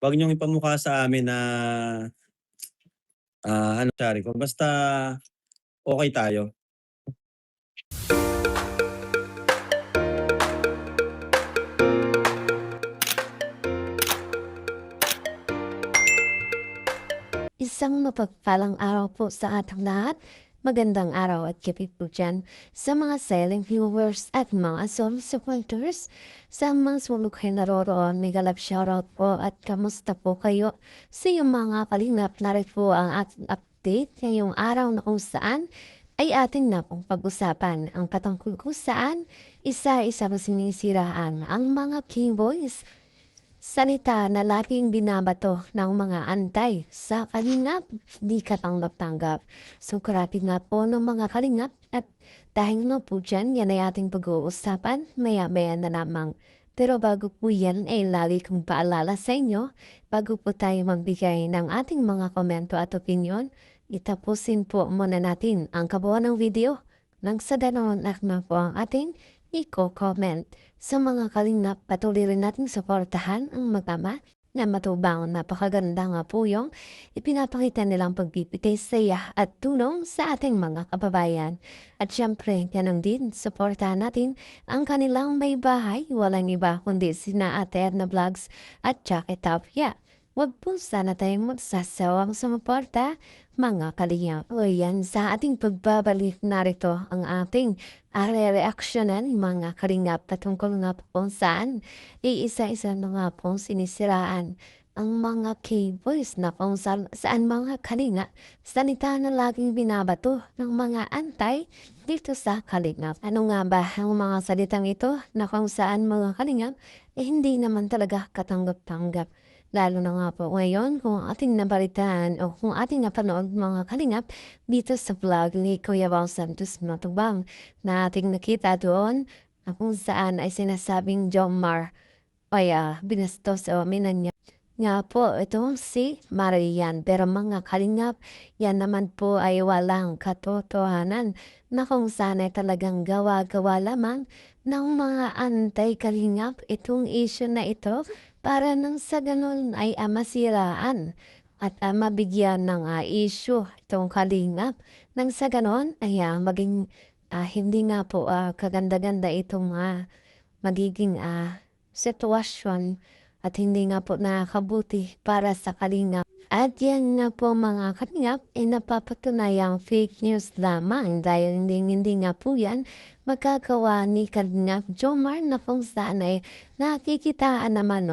'wag niyong ipamukha sa amin na, ano sabi ko, basta okey tayo. Isang mapagpalang araw po sa ating lahat. Magandang araw at gabi po dyan sa mga silent viewers at mga solid supporters. Sa mga sulok ay naroroon, may galap shoutout po at kamusta po kayo? Sa iyong mga kalingap, narito po ang ating update ngayong araw na kung saan ay ating na pong pag-usapan ang patungkol kung saan isa-isa sinisiraan ang mga keyboys salita na laging binabato ng mga antay sa kalingap, di katanggap-tanggap. So karapit nga po ng mga kalingap at dahil na po dyan, yan ay ating pag-uusapan, maya-maya na lamang. Pero bago po yan ay lagi kong paalala sa inyo, bago po tayo magbigay ng ating mga komento at opinion, itapusin po muna natin ang kabuuan ng video. Nang sa ganon na po ang ating i-comment. Sa mga kalingap, patuloy rin nating suportahan ang magama na matubang napakaganda nga po yung ipinapakita nilang pagbibigay saya at tulong sa ating mga kababayan. At syempre, ganun din, suportahan natin ang kanilang may bahay, walang iba kundi sina Ate Edna Vlogs at Jackie Tapia. Huwag po sana tayong magsasawang sumuporta, mga kalingap. O yan, sa ating pagbabalik narito ang ating reaksyonan mga kalingap patungkol nga po kung saan iisa-isa na nga pong sinisiraan ang mga keyboys na kung saan mga kalinga salita na laging binabato ng mga antay dito sa kalingap. Ano nga ba ang mga salitang ito na kung saan mga kalingap hindi naman talaga katanggap-tanggap. Lalo na nga po ngayon kung ating nabalitaan o kung ating napanood mga kalingap dito sa vlog ni Kuya Bal Santos Matubang na ating nakita doon na kung saan ay sinasabing Jomar ay binastos o minanya. Nga po itong si Marian pero mga kalingap yan naman po ay walang katotohanan na kung saan ay talagang gawa-gawa lamang ng mga antay-kalingap itong issue na ito para nang sa ganun ay masiraan at mabigyan ng issue itong kalingap. Nang sa ganun ay maging hindi nga po kaganda-ganda itong magiging sitwasyon at hindi nga po nakakabuti para sa kalingap. At yan nga po mga kalingap ay napapatunayang fake news lamang dahil hindi nga po yan magagawa ni Kalingap Jomar na kung saan ay nakikitaan naman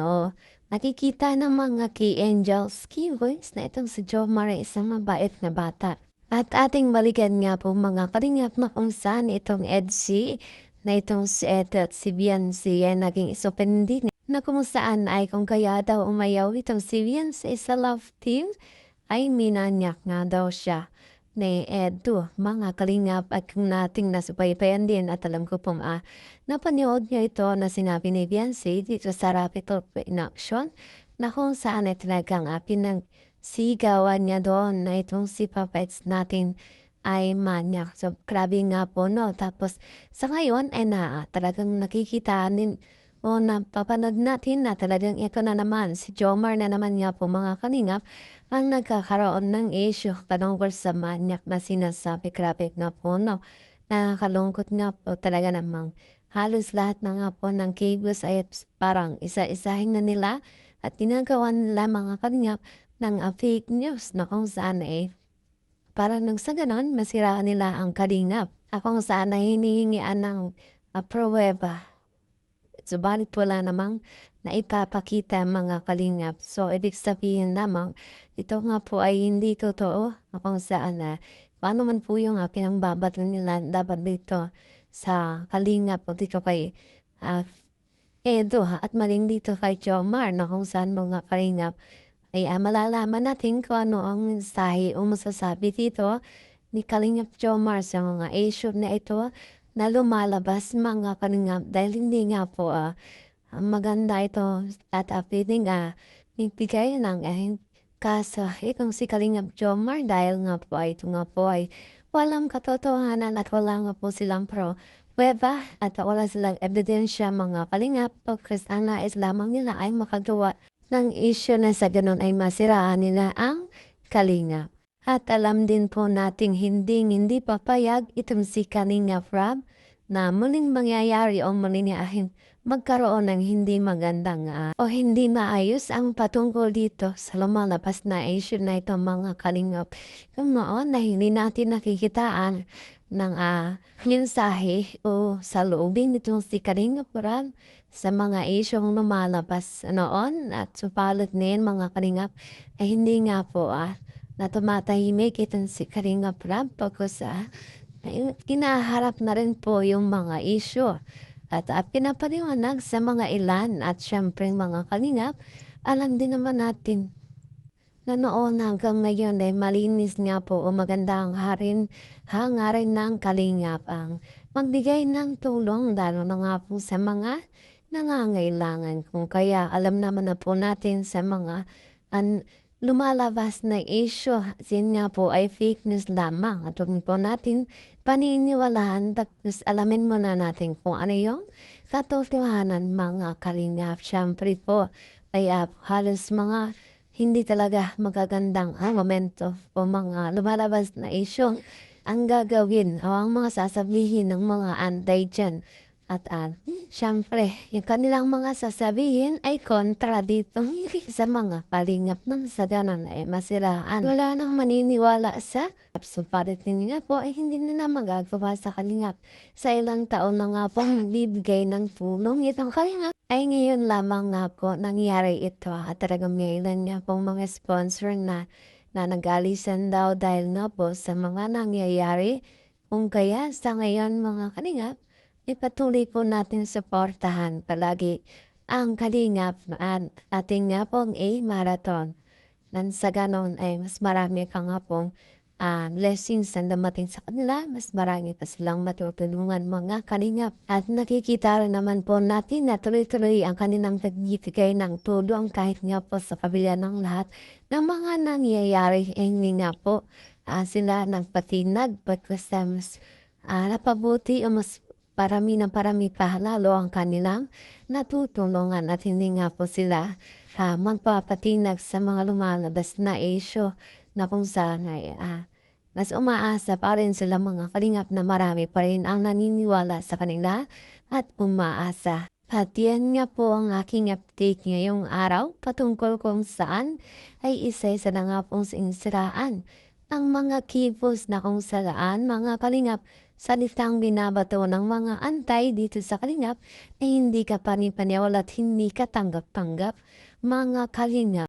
nakikita ng mga key angels keywords na itong si Jomar ay isang mabait na bata. At ating balikan nga po mga kalingap na kung saan itong EDC na itong si Ed at si Beyonce ay naging isopendin na kung saan ay kung kaya daw umayaw itong si Beyonce sa love team ay minanyak nga daw siya ni Edu, mga kalingap at kung nating nasubaybayan din at alam ko pong napanood niya ito na sinabi ni Beyonce dito sa Rapid Talk in Action na kung saan ay talagang pinagsigawan niya doon na itong si Papets natin ay manyak. So, grabe nga po, no? Tapos, sa ngayon, ay talagang nakikita din o napapanood natin na talagang ito na naman, si Jomar na naman nga po mga kalingap, ang nagkakaroon ng issue patungkol sa manyak na sinasabi. Grabe nga po, no? Nakakalungkot nga po talaga namang halos lahat na nga po ng cables ay parang isa-isahin na nila at ginagawa nila mga kalingap ng fake news na kung saan para nang sa ganon, masiraan nila ang kalingap. Kung saan ay hinihingian ng pruweba. Subalit wala namang naipapakita mga kalingap. So, ibig sabihin lamang, ito nga po ay hindi totoo na kung saan paano man po yung pinangbabato nila dapat dito sa kalingap o dito kay Edo at maling dito kay Jomar na kung saan mga kalingap ay malalaman natin kung ano ang mensahe o masasabi dito ni Kalingap Jomar sa mga issue na ito na lumalabas mga kalingap dahil hindi nga po maganda ito at feeling nagbigay ng kaso itong si Kalingap Jomar dahil nga po ito nga po ay walang katotohanan at wala nga po silang pruweba at wala silang ebidensya mga kalingap o ang nais lamang nila ay makagawa ng issue na sa ganun ay masiraan nila ang Kalingap. At alam din po nating hindi papayag itong si Kalingap Rob na muling mangyayari o muling magkaroon ng hindi magandang o hindi maayos ang patungkol dito sa lumalabas na issue na ito mga Kalingap. Kung noon na hindi natin nakikitaan ng mensahe o saloobin nitong si Kalingap Rob sa mga isyong lumalabas noon at supalit ngayon mga Kalingap ay hindi nga po na tumatahimik itong si Kalingap Rob pagkos kinaharap na rin po yung mga issue at pinapaliwanag sa mga ilan at syempre mga Kalingap, alam din naman natin na noon hanggang ngayon ay malinis nga po o magandang hangarin ng Kalingap ang magbigay ng tulong lalo na nga po sa mga nangangailangan. Kung kaya alam naman na po natin sa mga lumalabas na issue, sin nga po ay fake news lamang at huwag po natin paniniwalaan tapos alamin muna natin kung ano yung katotohanan mga Kalingap. Syempre po ay halos mga hindi talaga magagandang momento o mga lumalabas na issue ang gagawin o ang mga sasabihin ng mga anti dyan. At syempre, yung kanilang mga sasabihin ay kontra dito sa mga Kalingap ng sa ganun ay masiraan. Wala nang maniniwala sa supalit nga po ay hindi na magagawa sa Kalingap. Sa ilang taon na nga po nagbibigay ng tulong itong Kalingap ay ngayon lamang nga po nangyari ito at talagang may ilan nga pong mga sponsor na nagalisan daw dahil nga po sa mga nangyayari. Kung kaya sa ngayon mga Kalingap, ipatuloy po natin suportahan palagi ang Kalingap at ating nga pong marathon. Nang sa ganon ay mas marami ka nga pong blessings na dumating sa kanila, mas marami pa silang matutulungan mga Kalingap. At nakikita rin naman po natin na tuloy-tuloy ang kanilang nagbibigay ng tulong kahit nga po sa kabila ng lahat ng mga nangyayari. Hindi nga po sila nagpatinag pagkasta mas napabuti o mas parami pa lalo ang kanilang natutulungan at hindi nga po sila magpapatinag sa mga lumalabas na issue na kung saan ay mas umaasa pa rin sila mga Kalingap na marami pa rin ang naniniwala sa kanila at umaasa. At yan nga po ang aking update ngayong araw patungkol kung saan ay isa-isa na nga pong sinisiraan ang mga keypost na kung saan mga Kalingap salitang binabato ng mga antay dito sa Kalingap ay hindi ka panipaniwala at hindi ka tanggap-tanggap mga Kalingap.